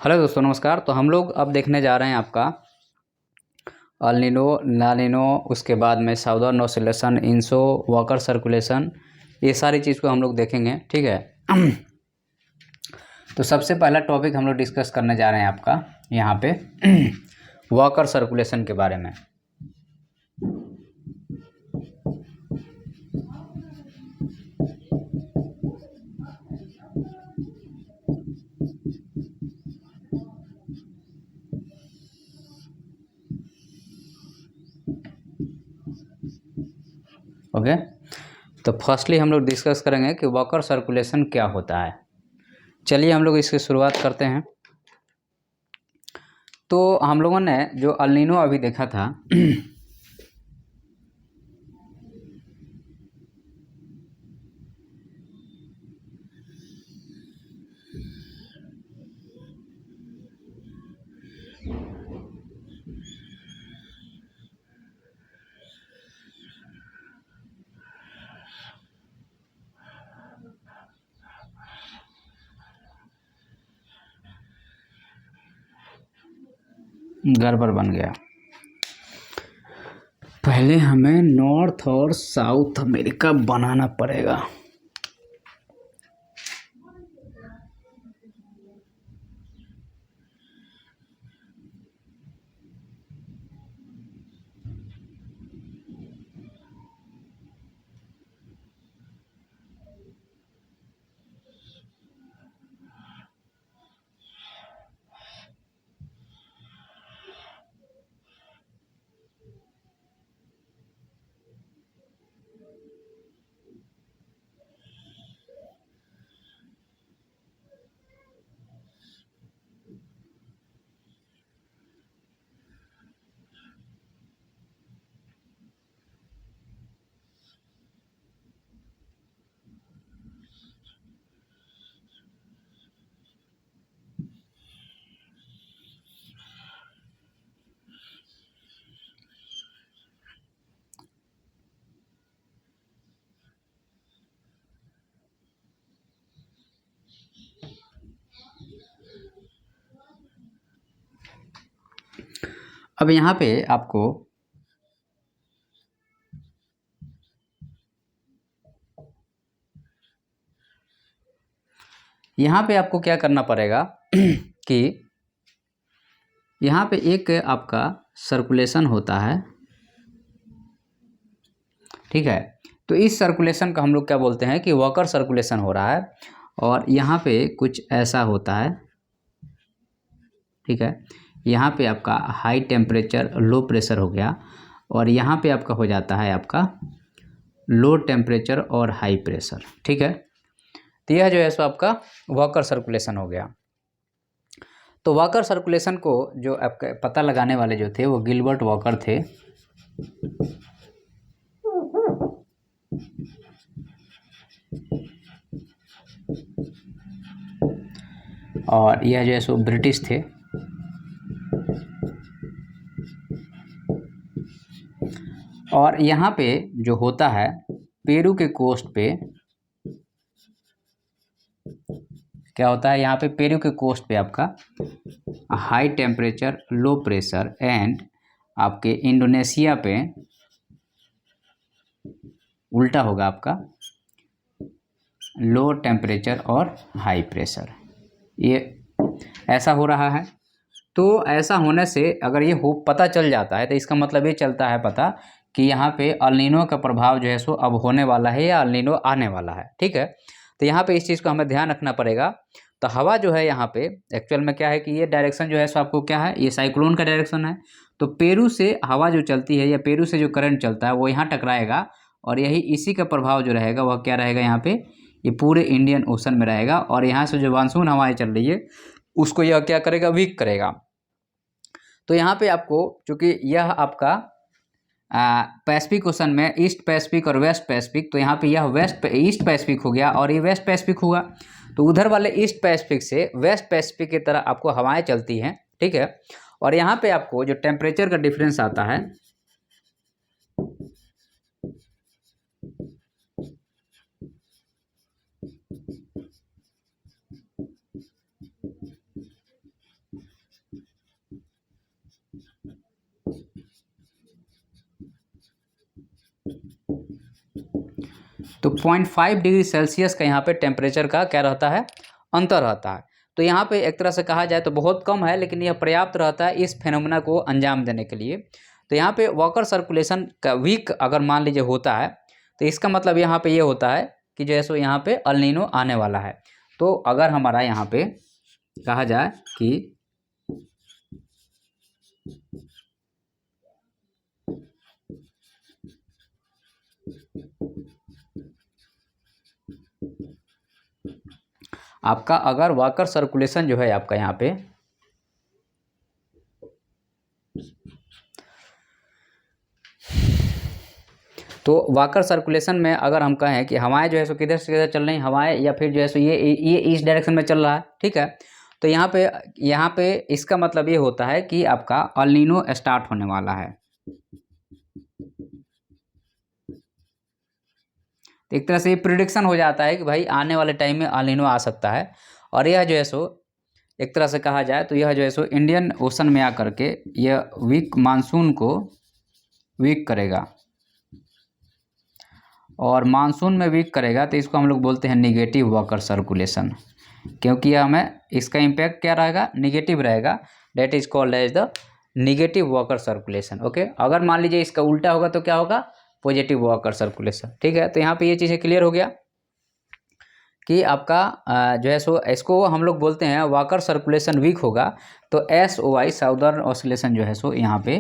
Hello दोस्तों, नमस्कार। तो हम लोग अब देखने जा रहे हैं आपका अल नीनो, ला नीनो, उसके बाद में साउदर्न ऑसिलेशन, इंसो, वॉकर सर्कुलेशन, ये सारी चीज़ को हम लोग देखेंगे। ठीक है। तो सबसे पहला टॉपिक हम लोग डिस्कस करने जा रहे हैं आपका यहाँ पे वॉकर सर्कुलेशन के बारे में। ओके। तो फर्स्टली हम लोग डिस्कस करेंगे कि वॉकर सर्कुलेशन क्या होता है। चलिए हम लोग इसकी शुरुआत करते हैं। तो हम लोगों ने जो अल नीनो अभी देखा था गड़बड़ बन गया। पहले हमें नॉर्थ और साउथ अमेरिका बनाना पड़ेगा। अब यहाँ पे आपको क्या करना पड़ेगा कि यहाँ पे एक आपका सर्कुलेशन होता है। ठीक है। तो इस सर्कुलेशन का हम लोग क्या बोलते हैं कि वॉकर सर्कुलेशन हो रहा है। और यहाँ पे कुछ ऐसा होता है। ठीक है। यहाँ पे आपका हाई टेम्परेचर लो प्रेशर हो गया, और यहाँ पे आपका हो जाता है आपका लो टेम्परेचर और हाई प्रेशर। ठीक है। तो यह जो है सो आपका वॉकर सर्कुलेशन हो गया। तो वॉकर सर्कुलेशन को जो आपका पता लगाने वाले जो थे वो गिलबर्ट वॉकर थे। और यह जो है सो ब्रिटिश थे। और यहाँ पे जो होता है पेरू के कोस्ट पे क्या होता है, यहाँ पे पेरू के कोस्ट पे आपका high temperature low pressure, and आपके इंडोनेशिया पे उल्टा होगा आपका लो टेम्परेचर और हाई प्रेशर। ये ऐसा हो रहा है। तो ऐसा होने से अगर ये हो पता चल जाता है तो इसका मतलब ये चलता है पता कि यहाँ पे अल नीनो का प्रभाव जो है सो अब होने वाला है या अल नीनो आने वाला है। ठीक है। तो यहाँ पे इस चीज़ को हमें ध्यान रखना पड़ेगा। तो हवा जो है यहाँ पे एक्चुअल में क्या है कि ये डायरेक्शन जो है सो आपको क्या है, ये साइक्लोन का डायरेक्शन है। तो पेरू से हवा जो चलती है या पेरू से जो करंट चलता है वो यहाँ टकराएगा, और यही इसी का प्रभाव जो रहेगा वह क्या रहेगा, यहाँ पे ये पूरे इंडियन ओशन में रहेगा। और यहाँ से जो मानसून हवाएं चल रही है उसको यह क्या करेगा, वीक करेगा। तो यहाँ पे आपको चूँकि यह आपका पैसिफिक ओशन में ईस्ट पैसिफिक और वेस्ट पैसिफिक, तो यहाँ पे यह ईस्ट पैसिफिक हो गया और ये वेस्ट पैसिफिक हुआ। तो उधर वाले ईस्ट पैसिफिक से वेस्ट पैसिफिक की तरह आपको हवाएं चलती हैं। ठीक है। और यहाँ पे आपको जो टेम्परेचर का डिफरेंस आता है तो 0.5 डिग्री सेल्सियस का यहाँ पे टेम्परेचर का क्या रहता है, अंतर रहता है। तो यहाँ पे एक तरह से कहा जाए तो बहुत कम है, लेकिन यह पर्याप्त रहता है इस फेनोमेना को अंजाम देने के लिए। तो यहाँ पे वाकर सर्कुलेशन का वीक अगर मान लीजिए होता है, तो इसका मतलब यहाँ पे ये होता है कि जो है सो यहाँ पे अल नीनो आने वाला है। तो अगर हमारा यहाँ पे कहा जाए कि आपका अगर वाकर सर्कुलेशन जो है आपका यहाँ पे तो वाकर सर्कुलेशन में अगर हम कहें कि हवाएं जो है सो किधर से किधर चल रही हैं हवाएं, या फिर जो है सो ये इस डायरेक्शन में चल रहा है, ठीक है। तो यहाँ पे इसका मतलब ये होता है कि आपका अल नीनो स्टार्ट होने वाला है। तो एक तरह से ये प्रिडिक्शन हो जाता है कि भाई आने वाले टाइम में अल नीनो आ सकता है। और यह जो है सो एक तरह से कहा जाए तो यह जो है सो इंडियन ओशन में आकर के यह वीक मानसून को वीक करेगा, और मानसून में वीक करेगा तो इसको हम लोग बोलते हैं निगेटिव वाकर सर्कुलेशन, क्योंकि यह हमें इसका इम्पैक्ट क्या रहेगा, निगेटिव रहेगा। That is called as the negative walker circulation. Okay, अगर मान लीजिए इसका उल्टा होगा तो क्या होगा, पॉजिटिव वाकर सर्कुलेशन। ठीक है, तो यहाँ पे ये चीज़ें क्लियर हो गया कि आपका जो है सो इसको हम लोग बोलते हैं वाकर सर्कुलेशन वीक होगा तो SOI साउदर्न ऑसिलेशन जो है सो यहाँ पे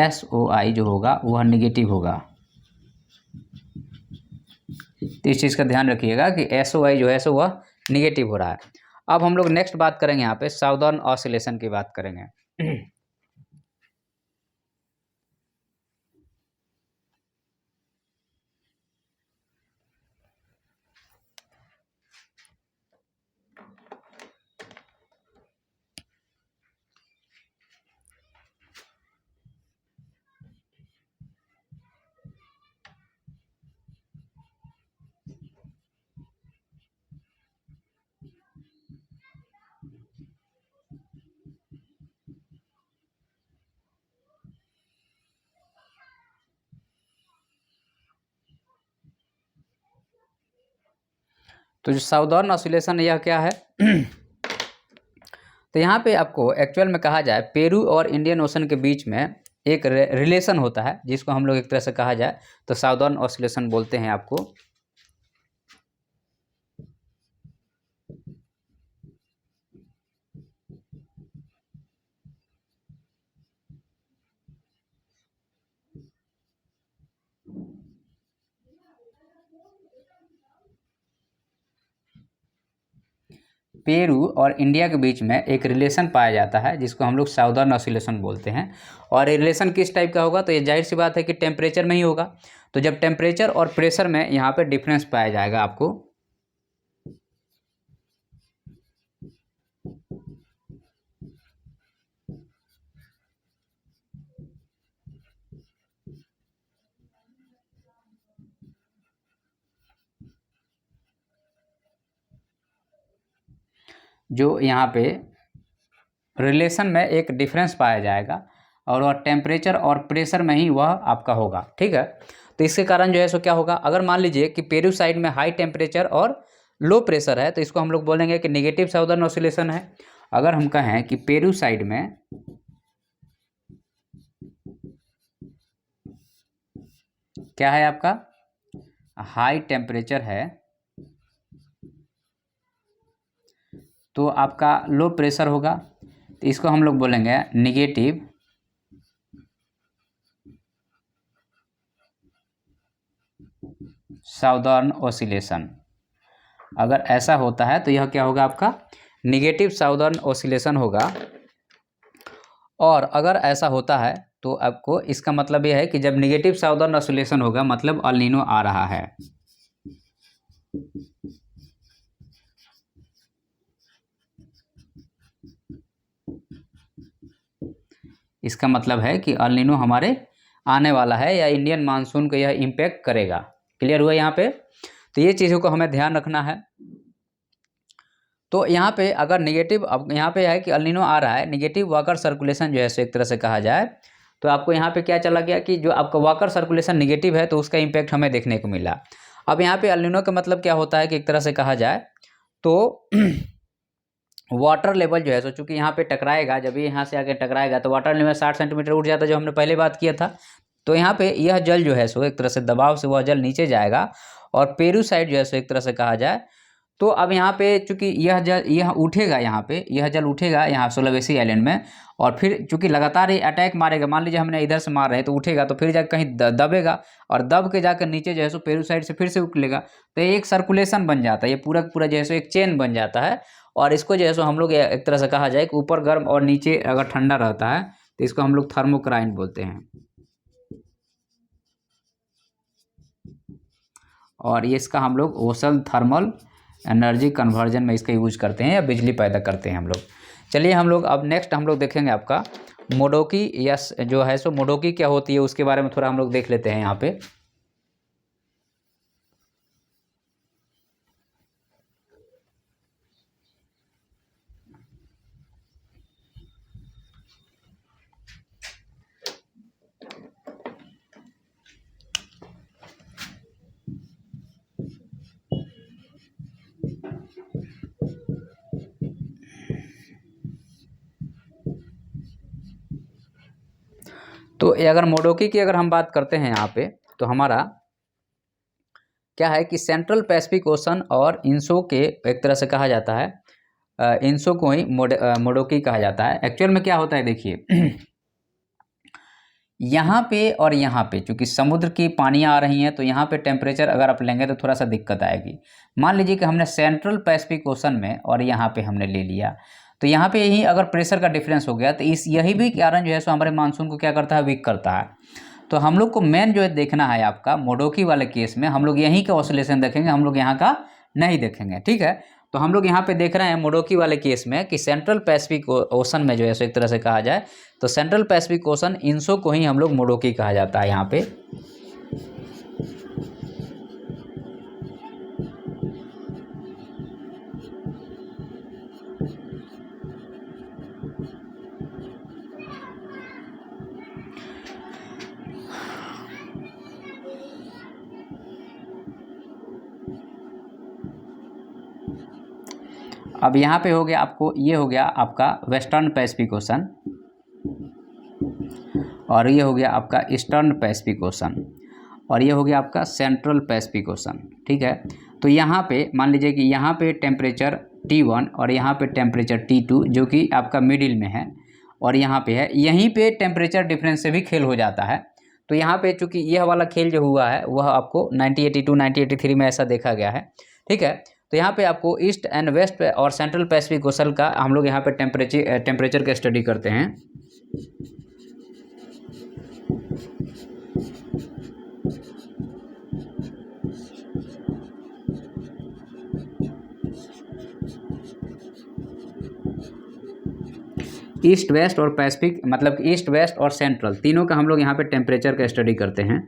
SOI जो होगा वह निगेटिव होगा। तो इस चीज़ का ध्यान रखिएगा कि SOI जो है सो वह निगेटिव हो रहा है। अब हम लोग नेक्स्ट बात करेंगे, यहाँ पे साउदर्न ऑसिलेशन की बात करेंगे। तो जो साउदर्न ऑसिलेशन यह क्या है तो यहाँ पे आपको एक्चुअल में कहा जाए पेरू और इंडियन ओशन के बीच में एक रिलेशन होता है, जिसको हम लोग एक तरह से कहा जाए तो साउदर्न ऑसिलेशन बोलते हैं आपको। पेरू और इंडिया के बीच में एक रिलेशन पाया जाता है जिसको हम लोग साउदर्न ऑसिलेशन बोलते हैं। और ये रिलेशन किस टाइप का होगा, तो ये जाहिर सी बात है कि टेम्परेचर में ही होगा। तो जब टेम्परेचर और प्रेशर में यहाँ पे डिफरेंस पाया जाएगा आपको, जो यहाँ पे रिलेशन में एक डिफरेंस पाया जाएगा और वह टेम्परेचर और प्रेशर में ही वह आपका होगा। ठीक है, तो इसके कारण जो है सो क्या होगा, अगर मान लीजिए कि पेरू साइड में हाई टेम्परेचर और लो प्रेशर है तो इसको हम लोग बोलेंगे कि निगेटिव साउदर्न ऑसिलेशन है। अगर हम कहें कि पेरू साइड में क्या है आपका हाई टेम्परेचर है तो आपका लो प्रेशर होगा, तो इसको हम लोग बोलेंगे निगेटिव साउदर्न ऑसिलेशन। अगर ऐसा होता है तो यह क्या होगा आपका निगेटिव साउदर्न ऑसिलेशन होगा। और अगर ऐसा होता है तो आपको इसका मतलब यह है कि जब निगेटिव साउदर्न ऑसिलेशन होगा मतलब अल नीनो आ रहा है। इसका मतलब है कि अल नीनो हमारे आने वाला है या इंडियन मानसून को यह इम्पैक्ट करेगा। क्लियर हुआ यहाँ पे, तो ये चीज़ों को हमें ध्यान रखना है। तो यहाँ पे अगर निगेटिव, अब यहाँ पे है कि अल नीनो आ रहा है, निगेटिव वाकर सर्कुलेशन जो है सो एक तरह से कहा जाए तो आपको यहाँ पे क्या चला गया कि जो आपका वाकर सर्कुलेशन निगेटिव है तो उसका इम्पैक्ट हमें देखने को मिला। अब यहाँ पे एल नीनो का मतलब क्या होता है कि एक तरह से कहा जाए तो वाटर लेवल जो है सो चूँकि यहाँ पे टकराएगा, जब ये यहाँ से आके टकराएगा तो वाटर लेवल 60 सेंटीमीटर उठ जाता है, जो हमने पहले बात किया था। तो यहाँ पे यह जल जो है सो एक तरह से दबाव से वह जल नीचे जाएगा और पेरू साइड जो है सो एक तरह से कहा जाए तो अब यहाँ पे चूँकि यह उठेगा, यहाँ पे यह जल उठेगा यहाँ सुलवेसी आइलैंड में, और फिर चूँकि लगातार ये अटैक मारेगा, मान लीजिए हमने इधर से मार रहे हैं तो उठेगा तो फिर जाकर कहीं दबेगा और दब के जाकर नीचे जो है सो पेरू साइड से फिर से उठलेगा, तो ये एक सर्कुलेशन बन जाता है, ये पूरा पूरा जो है सो एक चेन बन जाता है। और इसको जो है सो हम लोग एक तरह से कहा जाए कि ऊपर गर्म और नीचे अगर ठंडा रहता है तो इसको हम लोग थर्मोक्राइन बोलते हैं। और ये इसका हम लोग ओशन थर्मल एनर्जी कन्वर्जन में इसका यूज करते हैं या बिजली पैदा करते हैं हम लोग। चलिए हम लोग अब नेक्स्ट हम लोग देखेंगे आपका मोडोकी या जो है सो मोडोकी क्या होती है उसके बारे में थोड़ा हम लोग देख लेते हैं यहाँ पे। तो अगर मोडोकी की अगर हम बात करते हैं यहाँ पे तो हमारा क्या है कि सेंट्रल पैसिफिक ओशन और इंसो के एक तरह से कहा जाता है, इंसो को ही मोडोकी कहा जाता है। एक्चुअल में क्या होता है देखिए यहाँ पे और यहाँ पे चूँकि समुद्र की पानियाँ आ रही हैं तो यहाँ पे टेम्परेचर अगर आप लेंगे तो थोड़ा सा दिक्कत आएगी। मान लीजिए कि हमने सेंट्रल पैसिफिक ओशन में और यहाँ पे हमने ले लिया तो यहाँ पे यही अगर प्रेशर का डिफरेंस हो गया तो यही भी कारण जो है सो हमारे मानसून को क्या करता है, वीक करता है। तो हम लोग को मेन जो है देखना है आपका मोडोकी वाले केस में हम लोग यहीं का ऑसिलेशन देखेंगे, हम लोग यहाँ का नहीं देखेंगे, ठीक है। तो हम लोग यहाँ पे देख रहे हैं मोडोकी वाले केस में कि सेंट्रल पैसिफिक ओशन में जो है सो एक तरह से कहा जाए तो सेंट्रल पैसिफिक ओशन इंसो को ही हम लोग मोडोकी कहा जाता है यहाँ पे। अब यहाँ पे हो गया आपको, ये हो गया आपका वेस्टर्न पैसिफिक ओशन और ये हो गया आपका ईस्टर्न पैसिफिक ओशन और ये हो गया आपका सेंट्रल पैसिफिक ओशन, ठीक है। तो यहाँ पे मान लीजिए कि यहाँ पे टेम्परेचर T1 और यहाँ पे टेम्परेचर T2 जो कि आपका मिडिल में है और यहाँ पे है, यहीं पे टेम्परेचर डिफरेंस से भी खेल हो जाता है। तो यहाँ पे चूँकि यह वाला खेल जो हुआ है वह आपको 1982 1983 में ऐसा देखा गया है, ठीक है। तो यहाँ पे आपको ईस्ट एंड वेस्ट और सेंट्रल पैसिफिक ओशन का हम लोग यहाँ पे टेम्परेचर का स्टडी करते हैं। ईस्ट वेस्ट और पैसिफिक मतलब ईस्ट वेस्ट और सेंट्रल तीनों का हम लोग यहाँ पे टेम्परेचर का स्टडी करते हैं,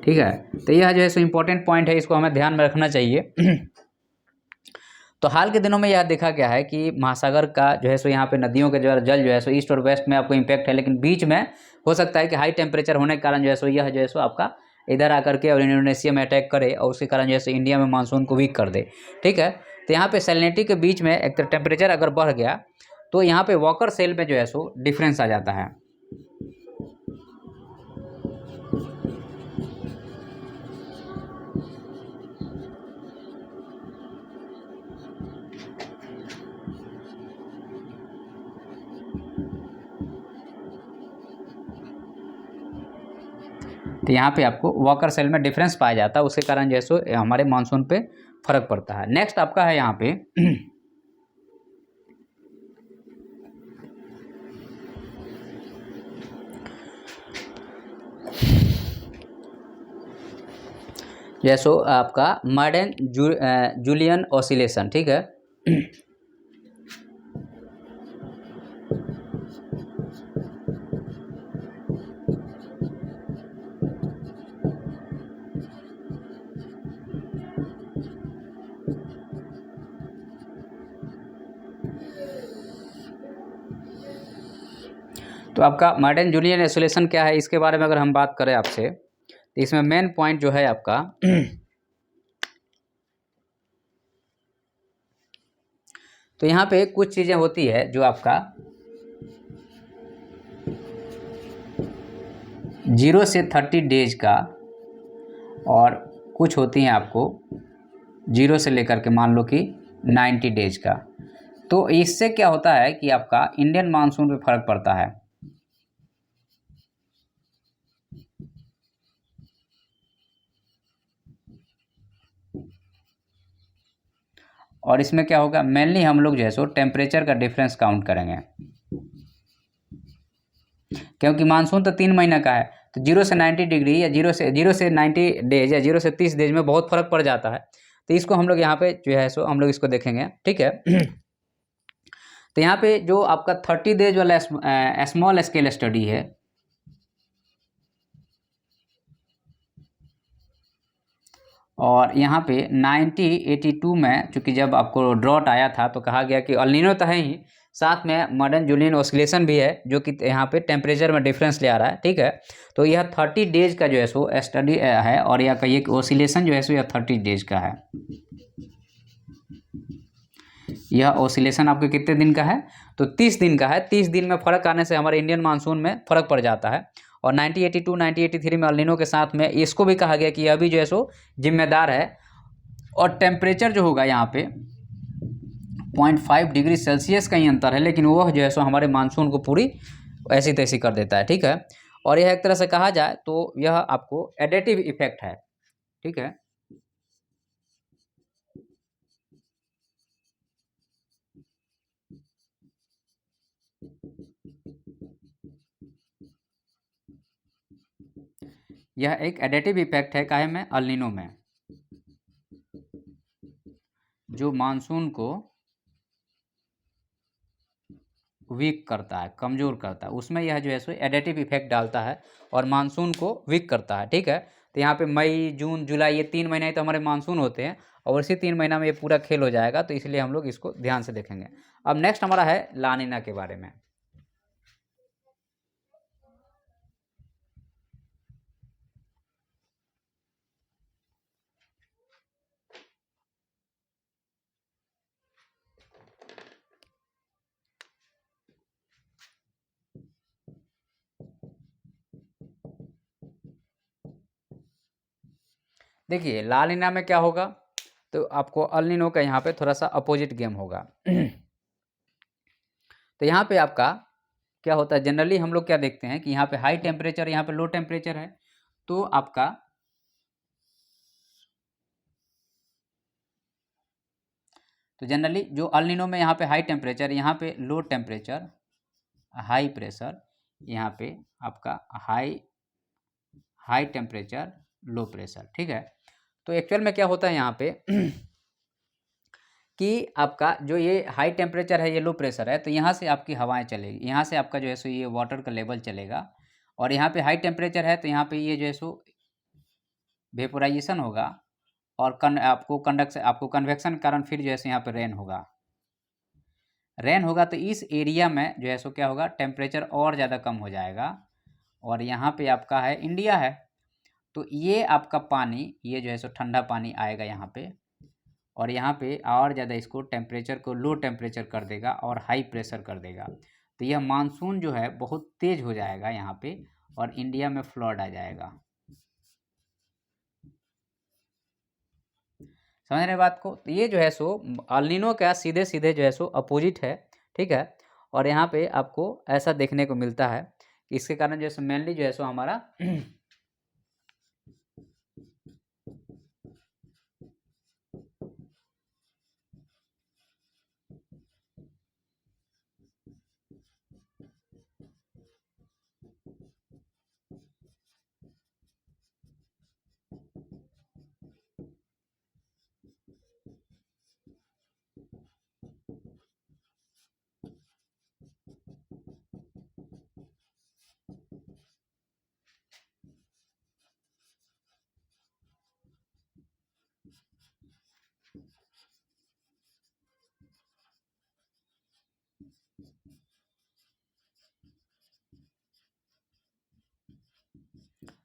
ठीक है। तो यह जो है सो इम्पोर्टेंट पॉइंट है, इसको हमें ध्यान में रखना चाहिए। तो हाल के दिनों में यह देखा गया है कि महासागर का जो है सो यहाँ पे नदियों के जो जल जो है सो ईस्ट और वेस्ट में आपको इम्पैक्ट है, लेकिन बीच में हो सकता है कि हाई टेम्परेचर होने के कारण जो है सो यह जो है सो आपका इधर आकर के और इंडोनेशिया में अटैक करे और उसके कारण जो है सो इंडिया में मानसून को वीक कर दे, ठीक है। तो यहाँ पे सैलिनिटी के बीच में एक टेम्परेचर अगर बढ़ गया तो यहाँ पे वॉकर सेल में जो है सो डिफरेंस आ जाता है। तो यहाँ पे आपको वॉकर सेल में डिफरेंस पाया जाता है, उसके कारण जो है सो हमारे मानसून पे फर्क पड़ता है। नेक्स्ट आपका है यहाँ पे जैसो आपका मॉडर्न जूलियन ऑसिलेशन, ठीक है। तो आपका मॉडर्न जूलियन आइसोलेशन क्या है, इसके बारे में अगर हम बात करें आपसे, तो इसमें मेन पॉइंट जो है आपका तो यहाँ पे कुछ चीज़ें होती है जो आपका 0 से 30 डेज का, और कुछ होती हैं आपको 0 से लेकर के मान लो कि 90 डेज का। तो इससे क्या होता है कि आपका इंडियन मानसून पे फर्क पड़ता है। और इसमें क्या होगा, मेनली हम लोग जो है सो टेम्परेचर का डिफरेंस काउंट करेंगे, क्योंकि मानसून तो 3 महीने का है। तो 0 से 90 डिग्री या 0 से 90 डेज या 0 से 30 डेज में बहुत फर्क पड़ जाता है। तो इसको हम लोग यहाँ पे जो है सो हम लोग इसको देखेंगे, ठीक है। तो यहाँ पे जो आपका 30 डेज वाला स्मॉल स्केल स्टडी है, और यहाँ पे 1982 में चूँकि जब आपको ड्रॉट आया था तो कहा गया कि अल्नीनो तो है ही, साथ में मॉडर्न जूलियन ऑसिलेशन भी है जो कि यहाँ पे टेम्परेचर में डिफरेंस ले आ रहा है, ठीक है। तो यह 30 डेज का जो है सो स्टडी है, और यह कहिए कि ऑसिलेशन जो है सो यह 30 डेज का है। यह ऑसिलेशन आपके कितने दिन का है, तो 30 दिन का है। 30 दिन में फ़र्क आने से हमारे इंडियन मानसून में फ़र्क पड़ जाता है। और 1982 1983 में अल्नीनो के साथ में इसको भी कहा गया कि यह भी जो है सो जिम्मेदार है। और टेम्परेचर जो होगा यहाँ पे 0.5 डिग्री सेल्सियस का ही अंतर है, लेकिन वह जो है सो हमारे मानसून को पूरी ऐसी तैसी कर देता है, ठीक है। और यह एक तरह से कहा जाए तो यह आपको एडेटिव इफेक्ट है, ठीक है। यह एक एडेटिव इफेक्ट है काहे में, अल्नीनो में, जो मानसून को वीक करता है, कमज़ोर करता है, उसमें यह जो है सो एडेटिव इफेक्ट डालता है और मानसून को वीक करता है, ठीक है। तो यहाँ पे मई जून जुलाई ये 3 महीने तो हमारे मानसून होते हैं, और इसी 3 महीना में ये पूरा खेल हो जाएगा। तो इसलिए हम लोग इसको ध्यान से देखेंगे। अब नेक्स्ट हमारा है लानिना के बारे में। देखिए लानिना में क्या होगा, तो आपको अल्नीनो का यहाँ पे थोड़ा सा अपोजिट गेम होगा। तो यहाँ पे आपका क्या होता है, जनरली हम लोग क्या देखते हैं कि यहाँ पे हाई टेम्परेचर, यहाँ पे लो टेम्परेचर है। तो आपका तो जनरली जो अल्नीनो में यहाँ पे हाई टेम्परेचर, यहाँ पे लो टेम्परेचर, हाई प्रेशर, यहाँ पे आपका हाई टेम्परेचर, लो प्रेशर, ठीक है। तो एक्चुअल में क्या होता है यहाँ पे कि आपका जो ये हाई टेम्परेचर है, ये लो प्रेशर है, तो यहाँ से आपकी हवाएं चलेगी, यहाँ से आपका जो है सो ये वाटर का लेवल चलेगा। और यहाँ पे हाई टेम्परेचर है तो यहाँ पे ये जो है सो वेपोराइजेशन होगा, और आपको कन्वेक्शन के कारण फिर जो है सो यहाँ पे रेन होगा। तो इस एरिया में जो है सो क्या होगा, टेम्परेचर और ज़्यादा कम हो जाएगा। और यहाँ पे आपका है इंडिया है, तो ये आपका पानी ये जो है सो ठंडा पानी आएगा यहाँ पे, और यहाँ पे और ज़्यादा इसको टेम्परेचर को लो टेम्परेचर कर देगा और हाई प्रेशर कर देगा। तो यह मानसून जो है बहुत तेज़ हो जाएगा यहाँ पे, और इंडिया में फ्लड आ जाएगा। समझ रहे बात को। तो ये जो है सो अल्नीनो का सीधे सीधे जो है सो अपोजिट है, ठीक है। और यहाँ पे आपको ऐसा देखने को मिलता है, इसके कारण जो है मेनली जो है सो हमारा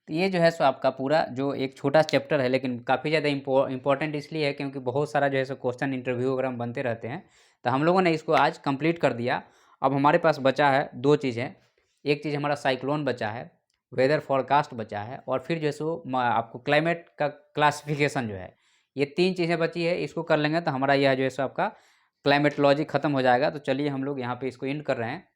तो ये जो है सो आपका पूरा जो एक छोटा चैप्टर है, लेकिन काफ़ी ज़्यादा इम्पोर्टेंट इसलिए है क्योंकि बहुत सारा जो है सो क्वेश्चन इंटरव्यू वगैरह में बनते रहते हैं। तो हम लोगों ने इसको आज कंप्लीट कर दिया। अब हमारे पास बचा है 2 चीज़ें। एक चीज़ हमारा साइक्लोन बचा है, वेदर फोरकास्ट बचा है, और फिर जो है सो आपको क्लाइमेट का क्लासिफिकेशन जो है, ये 3 चीज़ें बची है। इसको कर लेंगे तो हमारा यह जो है सो आपका क्लाइमेटोलॉजी ख़त्म हो जाएगा। तो चलिए हम लोग यहाँ पे इसको एंड कर रहे हैं।